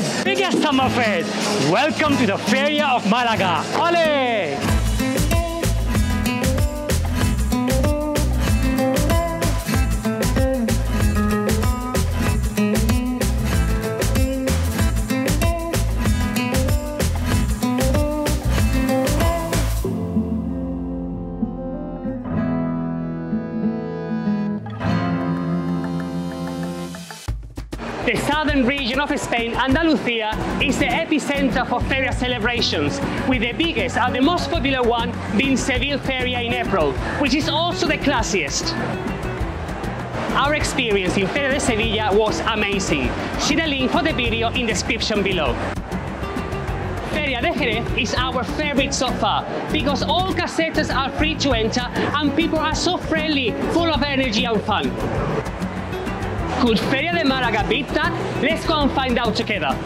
Spain's biggest summer fair. Welcome to the Feria of Malaga. Ole! The southern region of Spain, Andalusia, is the epicenter for Feria celebrations, with the biggest and the most popular one being Seville Feria in April, which is also the classiest. Our experience in Feria de Sevilla was amazing. See the link for the video in the description below. Feria de Jerez is our favorite so far, because all casetas are free to enter and people are so friendly, full of energy and fun. Could Feria de Malaga beat that? Let's go and find out together.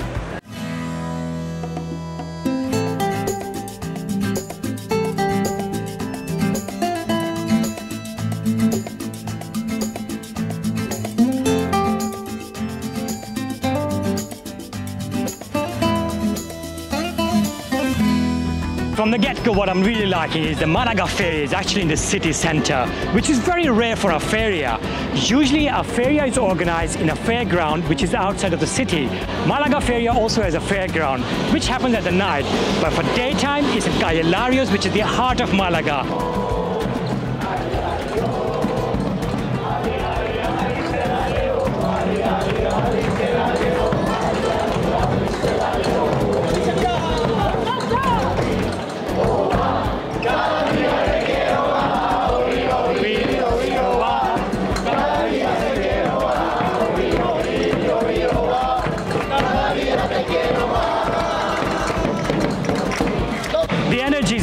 From the get-go, what I'm really liking is the Malaga Feria is actually in the city center, which is very rare for a feria. Usually a feria is organized in a fairground which is outside of the city. Malaga Feria also has a fairground which happens at the night, but for daytime it's in Calle Larios, which is the heart of Malaga.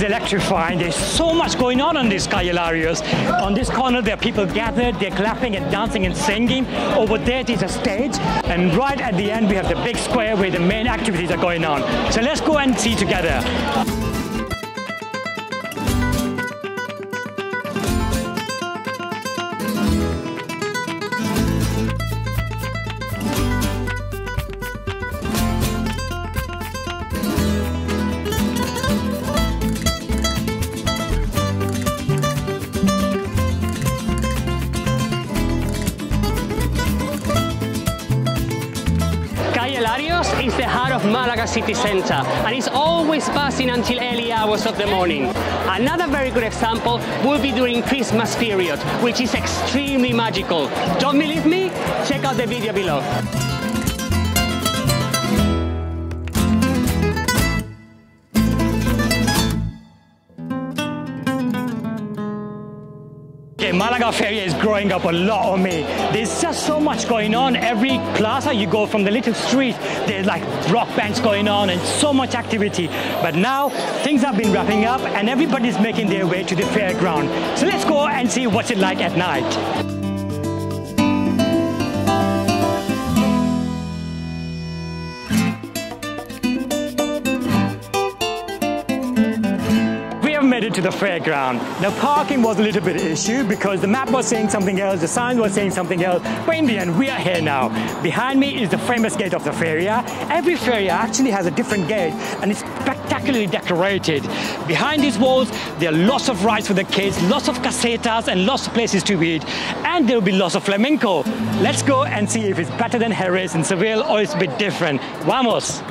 Electrifying. There's so much going on these Calle Larios. On this corner there are people gathered, they're clapping and dancing and singing. Over there there's a stage, and right at the end we have the big square where the main activities are going on. So let's go and see together. Is the heart of Malaga city center, and it's always buzzing until early hours of the morning. Another very good example will be during Christmas period, which is extremely magical. Don't believe me? Check out the video below. Malaga Feria is growing up a lot on me. There's just so much going on. Every plaza you go from the little street, there's like rock bands going on and so much activity. But now things have been wrapping up and everybody's making their way to the fairground. So let's go and see what's it like at night. Made it to the fairground. Now parking was a little bit of an issue because the map was saying something else, the sign was saying something else, but in the end we are here now. Behind me is the famous gate of the feria. Every feria actually has a different gate and it's spectacularly decorated. Behind these walls there are lots of rides for the kids, lots of casetas and lots of places to eat, and there will be lots of flamenco. Let's go and see if it's better than Jerez and Seville or it's a bit different. Vamos!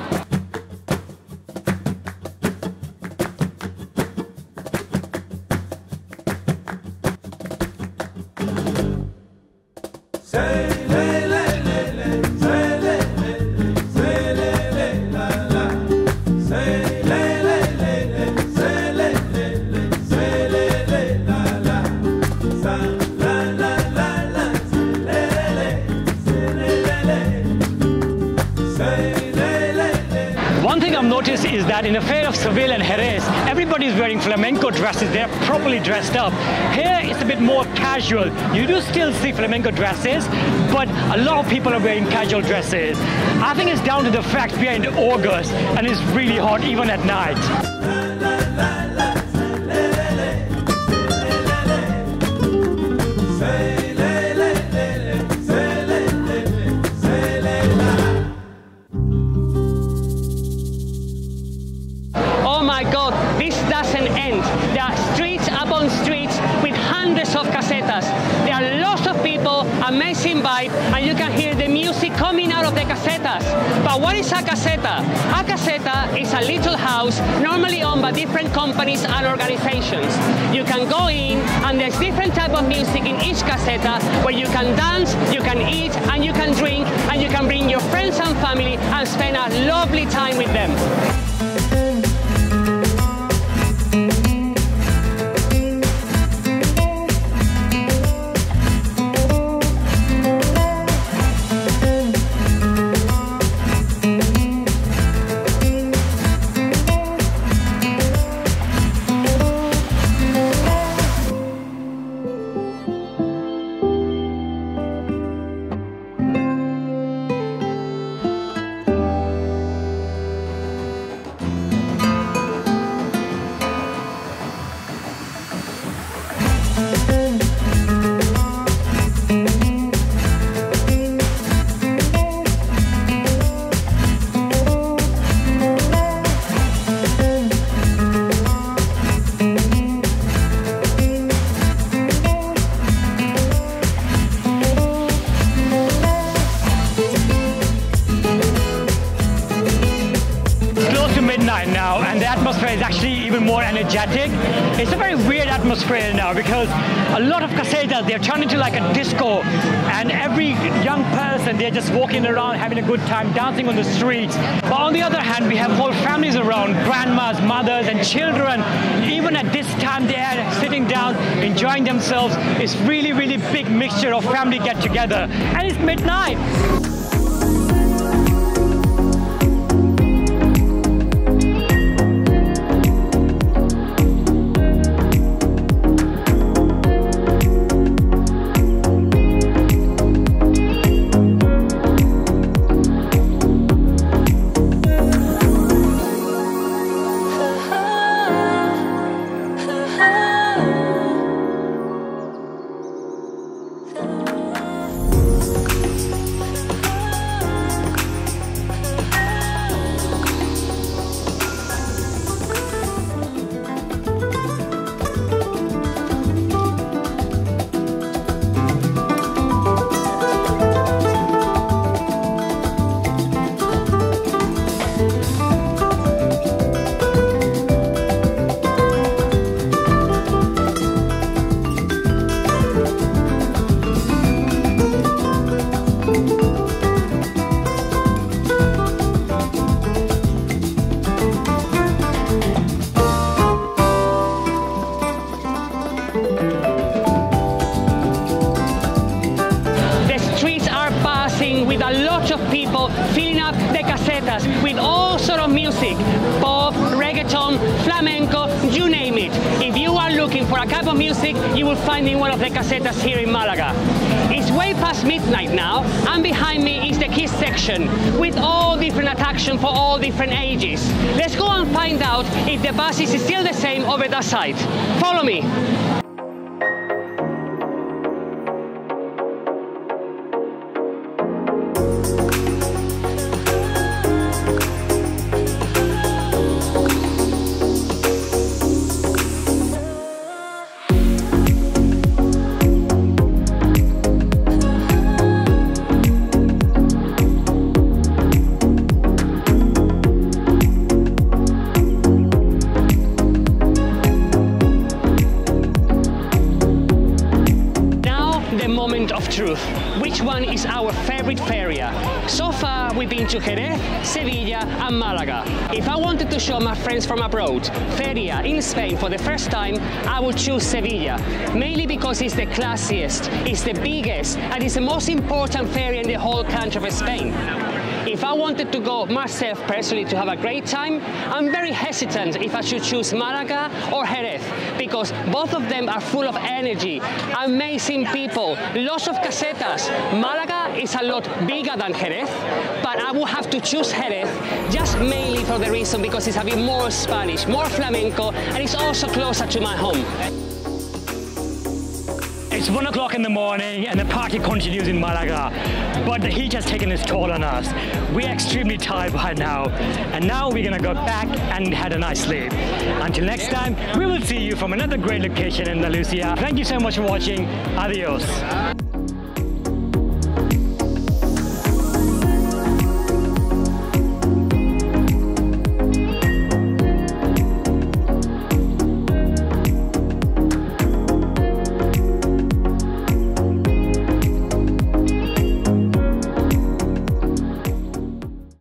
Notice is that in the fair of Seville and Jerez, everybody's wearing flamenco dresses. They're properly dressed up. Here it's a bit more casual. You do still see flamenco dresses, but a lot of people are wearing casual dresses. I think it's down to the fact we are in August and it's really hot even at night. amazing vibe, and you can hear the music coming out of the casetas. But what is a caseta? A caseta is a little house normally owned by different companies and organizations. You can go in and there's different type of music in each caseta where you can dance, you can eat, and you can drink, and you can bring your friends and family and spend a lovely time with them. Now, and the atmosphere is actually even more energetic. It's a very weird atmosphere now because a lot of casetas, they're turned into like a disco, and every young person, they're just walking around having a good time, dancing on the streets. But on the other hand, we have whole families around, grandmas, mothers, and children. Even at this time, they are sitting down, enjoying themselves. It's really, really big mixture of family get together, and it's midnight. With a lot of people filling up the casetas with all sort of music, pop, reggaeton, flamenco, you name it. If you are looking for a type of music, you will find in one of the casetas here in Malaga. It's way past midnight now, and behind me is the kids section with all different attractions for all different ages. Let's go and find out if the bus is still the same over that side. Follow me. Of truth. Which one is our favorite feria? So far we've been to Jerez, Sevilla and Malaga. If I wanted to show my friends from abroad feria in Spain for the first time, I would choose Sevilla, mainly because it's the classiest, it's the biggest, and it's the most important feria in the whole country of Spain. If I wanted to go myself personally to have a great time, I'm very hesitant if I should choose Malaga or Jerez, because both of them are full of energy, amazing people, lots of casetas. Malaga is a lot bigger than Jerez, but I would have to choose Jerez just mainly for the reason because it's a bit more Spanish, more flamenco, and it's also closer to my home. It's 1 o'clock in the morning and the party continues in Malaga, but the heat has taken its toll on us. We're extremely tired by now, and now we're gonna go back and have a nice sleep. Until next time, we will see you from another great location in Andalusia. Thank you so much for watching. Adios.